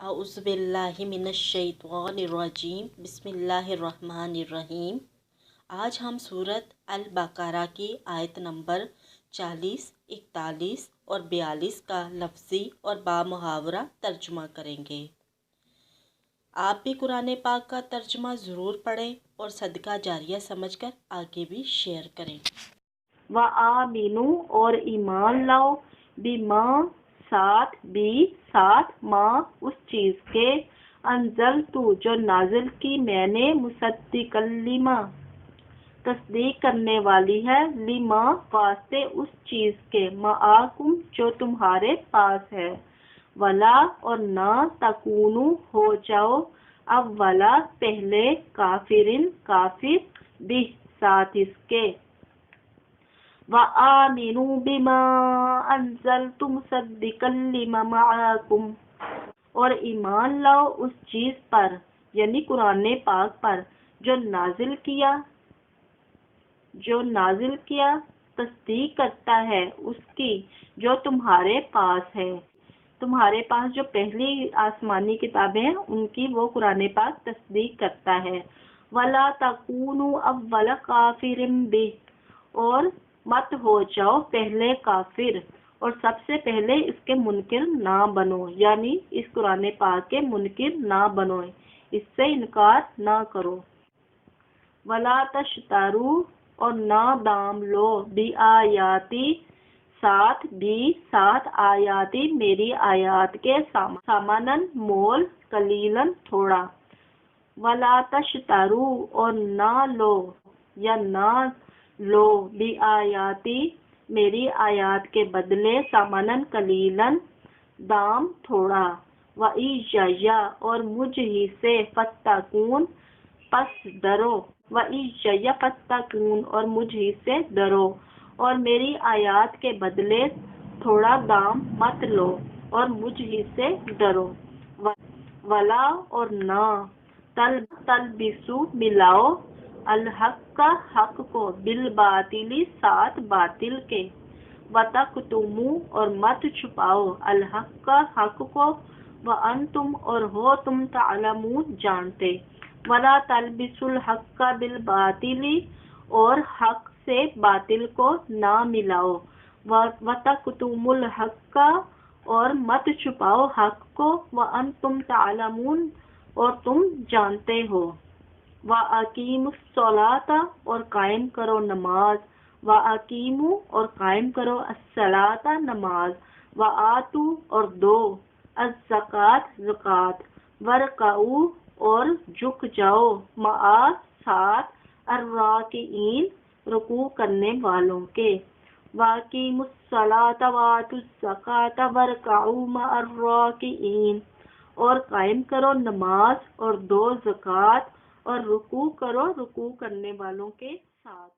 अऊज़ु बिल्लाहि मिनश्शैतानिर्रजीम बिस्मिल्लाहिर्रहमानिर्रहीम। आज हम सूरत अल बकरा की आयत नंबर 40, 41 और 42 का लफ्ज़ी और बामुहावरा तर्जुमा करेंगे। आप भी कुरान पाक का तर्जुमा ज़रूर पढ़ें और सदका जारिया समझकर आगे भी शेयर करें। व आमीनू और ईमान लाओ बिमा साथ माँ उस चीज के अंजल तू जो नाजिल की मैंने मुसद्दिक़ल लिमा तस्दीक करने वाली है लिमा वास्ते उस चीज के माआकुम जो तुम्हारे पास है वला और ना तकूनु हो जाओ अब वला पहले काफिर भी साथ इसके व आमिनू बिमा अंज़लतु मुसद्दिक़ल लिमा माअकुम और ईमान लाओ उस चीज पर यानी कुरान पाक पर जो नाजिल किया तस्दीक करता है उसकी जो तुम्हारे पास है। तुम्हारे पास जो पहली आसमानी किताबें हैं उनकी वो कुरान पाक तस्दीक करता है। वला तकूनु अव्वल काफिरिन बि और मत हो जाओ पहले काफिर और सबसे पहले इसके मुनकिर ना बनो, यानी इस कुरान पाक के मुनकिर ना बनो, इससे इनकार ना करो। वला तशतरू और ना दाम लो बी आयाती साथ आयाती मेरी आयात के सामानन मोल कलीलन थोड़ा। वला तशतरू और ना लो या ना लो बी आयाती मेरी आयात के बदले सामानन कलीलन दाम थोड़ा। वइय्या और मुझ ही से फत्तकून पस डरो वइय्या फत्तकून और मुझ ही से डरो और मेरी आयात के बदले थोड़ा दाम मत लो और मुझ ही से डरो। वला और ना तलबिसु मिलाओ अल हक को बिल बातिली साथ बातिल के वतकतुमु और मत छुपाओ अल हक को व अंतुम और हो तुम तालमून जानते। वला तलबिसुल हक बिल बातिली और हक से बातिल को ना मिलाओ वतकतुमुल हक और मत छुपाओ हक को व अंतुम तालमून और तुम जानते हो। व अकीमुस सलाता और कायम करो नमाज व अकीमु और कायम करो अस्सलाता नमाज व आतू और दो ज़कात वरकाऊ और झुक जाओ मआ साथ अर्राकीन रुकू करने वालों के। वाकीमुस सलाता वातुज़ ज़काता वरकाऊ मआ अर्राकीन और कायम करो नमाज और दो ज़कात और रुकू करने वालों के साथ।